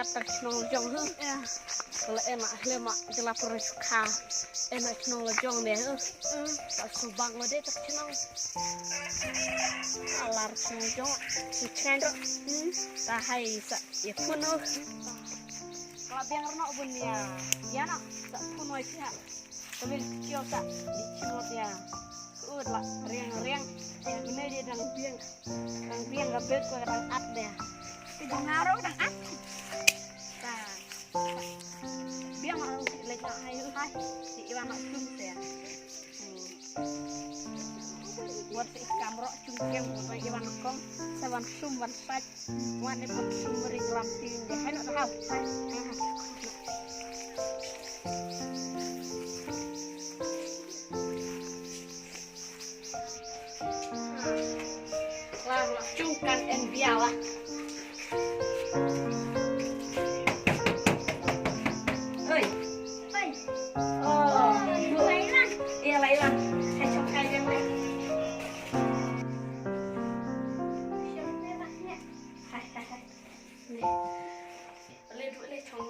ngat tak nong jong hu kalau emak jelap reska enak nong jong deh tak subang lo deh tak nong alar nong jong si cendro tahai sa ya kuno kalau biang renok bun ya nak tak kuno sih tapi kecil tak di cimot ya lah riang ini dia dang biang gak bet ko dang at deh Kejong ngaro dang at biang orang lek nak hayu hai si iwan nak cum ya buat si kamro cungkem buat iwan kong sawan sum wan saj wan ni pun sum beri gelam tin deh hai nak tahu cungkan en biawa oi oh Lailan iya Lailan hai chong kai yang lain le chong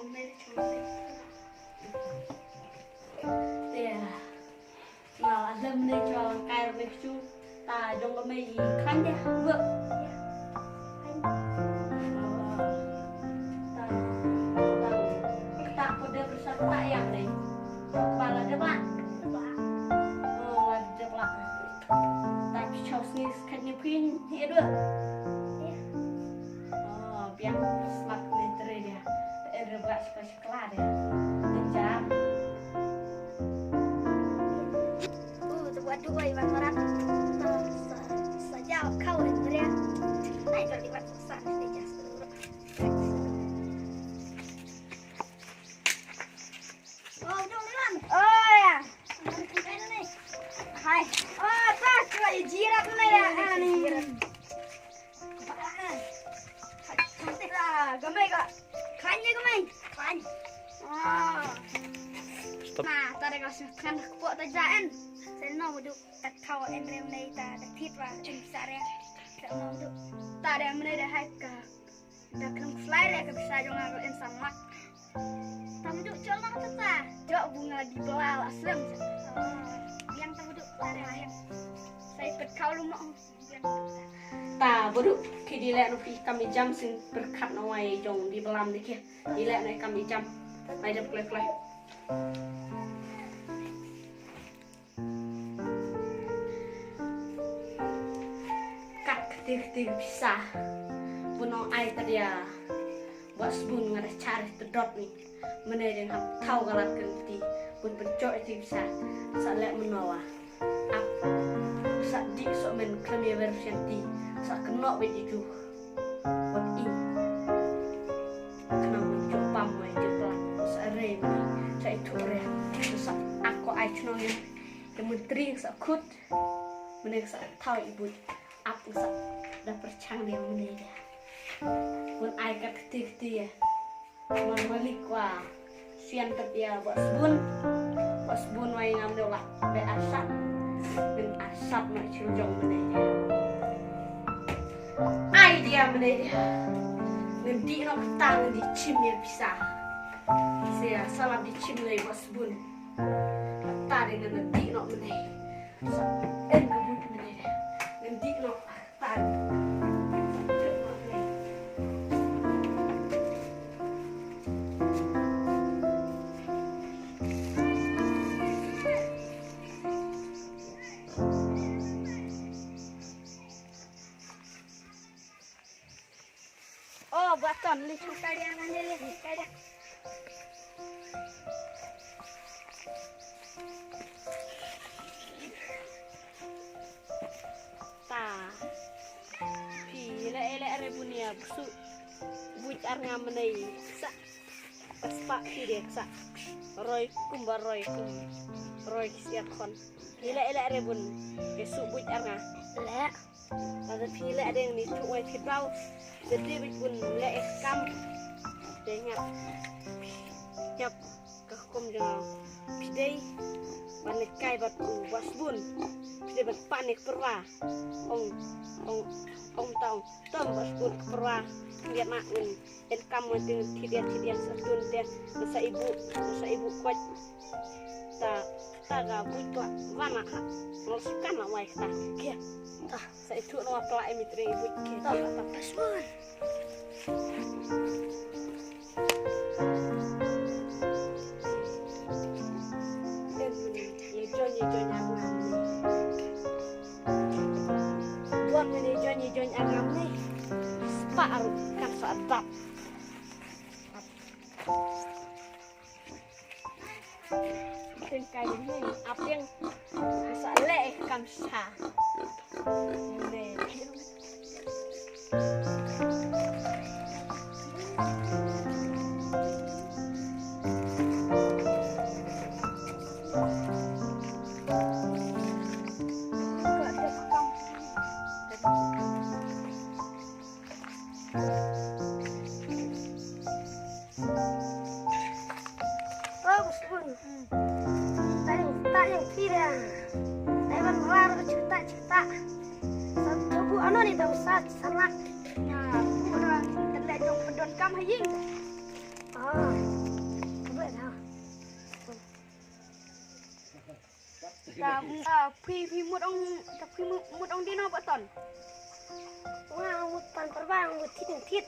tia nào lâm lên cho kai lên chu ta dong có mấy khăn nha vợ tak pada peserta yang ni kepala deblak oh ada deblak tapi chos ni sekatnya pin dia dua oh biar smart ni teri dia deblak sekolah dia jam buat dua iwan orang saja kau dia naik kalau iwan susah dia just hai oh tak lagi jirat nih ya nih cantik lah gamai kak kanya gamai kan nah tadi kau kan kuat tajaan saya mau duduk tak kau enrem nih tak tit lah besar ya tak mau duduk tak ada mana dah hai ka dah kena fly ya ke bisa jangan aku insan mak tapi duduk jual nak apa jual bunga di belal aslam yang tak duduk ada yang saya berkau rumah ta bodoh kini lihat nufi kami jam sing berkat nawai jong di belam ni kia lihat naik kami jam naik jam play kat ketik bisa buno ai tadi ya buat sebun ngada cari terdot nih menedeng ham tahu galat kenti pun pencok itu bisa saat menawa ap saat di sok men kami versi di saat kena begitu buat in kena mencoba mai jepang saat rem saya itu rem saat aku ai cuma yang menteri saat kut menedeng saat tahu ibu ap saat dah percang dia menedeng pun ai kat ketik ya balik wah sian ya buat sebun wai ngam do lah be asap dan asap nak ciljong meneh ai dia meneh ngendi nak tang di cim ya bisa saya salah di cim lagi buat sebun tak dengan ngendi nak meneh kebut meneh ngendi nak tang buat ton lihat kalian aja lihat kalian ta pila ele rebunia busu buit arnga menai sa paspa tidak sa roy kumbar roy siap kon pila ele rebun kesu buit arnga le ada pila ada yang ni tuai kibau jadi pun le skam dengar nyap ke kom jangan pidai panik kai bat was bun dia bat panik perwa ong tau tom was bun perwa lihat nak en kamu dengan tidian satun dia masa ibu kuat ta ga buat mana masukan nak mai ta kia ta saya itu nama pelak emitri ibu kia ta was bun buat menejon agam nih separuh kan sadap kayak ini apa yang asal kamsa sarak ya udah terlihat dong pedon kam haying boleh dah pi mut ong di no baton wah mut pan perbang mut tit pi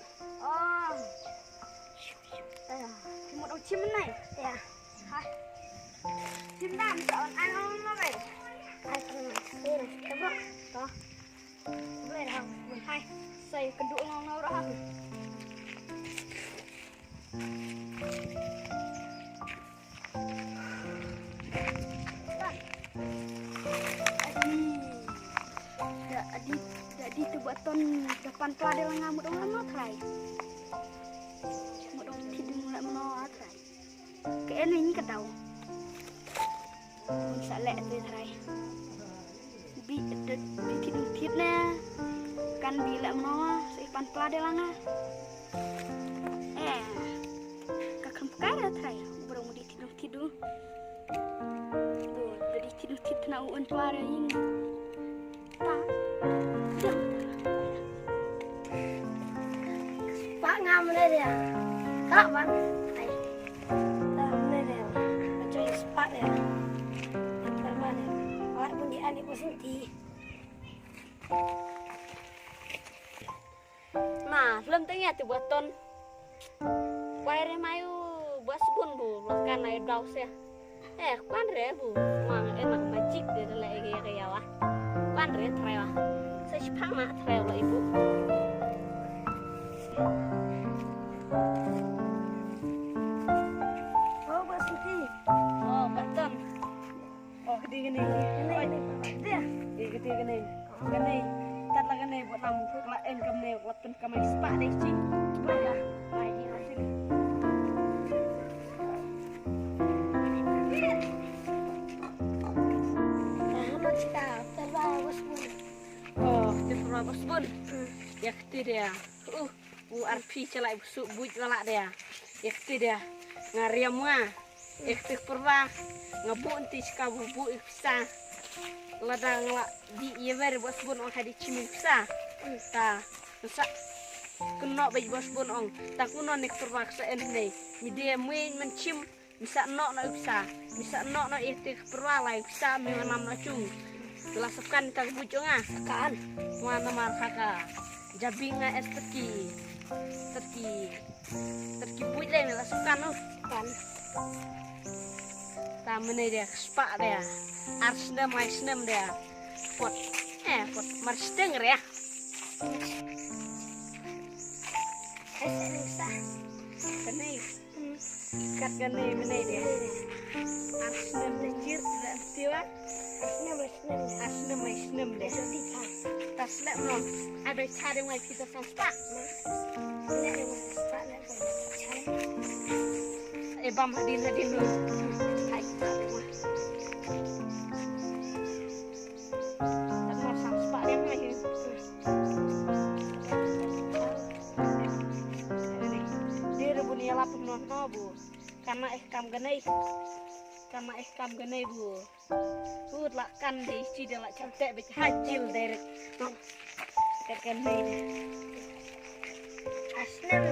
mut ong chim này ya hai chim đam chọn ăn nó vậy hai con này cái bọc đó boleh dah hai saya keduk ngau dah Adi tu baton depan pladel ngamut orang lama try. Mut orang tidung lek meno try. Ke ini kedau. Bisa lek tu try. Bi tidung tidna kan bila meno seipan pladel langa. Kakam perkara try. Berang mudi tidung. Jadi tidung tidna uan pladel ini. Pak ngamle dia. Tak bang. Hai. Ngamle dia. Baca sepat dia. Perban dia. Awak pun dia adik positi. Nah, belum tengah tu buaton. Waire mayu buat sebun bu, kan air daus ya. Kan re bu, mang enak magic dia lagi kayak wah. Kan re trewa. Saya cepat mak trewa ibu. Oh, positi. Oh, betul. Oh, gede gini. Ini dia. Gede gini. Gini. Tat lah gini buat namu lah en kemne waktu kami sepak deh cing. Coba ya. Mai di hasil. Apa kita? Terbang bos bun. Oh, terbang bos bun. Ya keti dia. Bu arpi celak busuk buj lalak dia. Ya keti dia. Ngariam mah. Ekti perwa. Ngebuk nanti sika bubu iksa. Lada ngelak di iya beri bos bun ong hadi ciming bisa. Ta, nusak kena bayi bos bun ong. Tak kuno nek terpaksa ini. Media main mencim bisa nok bisa. Bisa nok ekti perwa lah bisa mengenam lacung. Jelaskan tak bujungah kan. Mana markaka. Jabinga es terki buj lah melaskan kan. Tamene dia sepak dia. Arsnem dia. Pot mars denger ya. Kene ikat kene mene dia. Arsnem dejir tidak tiwa. Arsnem dia. Tas lek no. Ada cari mai kita sepak. Bam hadin dulu. Hai. Dia rebun ya lapuk no bu. Karena kam ganai. kama kam gane bu. Hud la kan de ci de la cantik be hajil derek. No. Tekan be. Asnem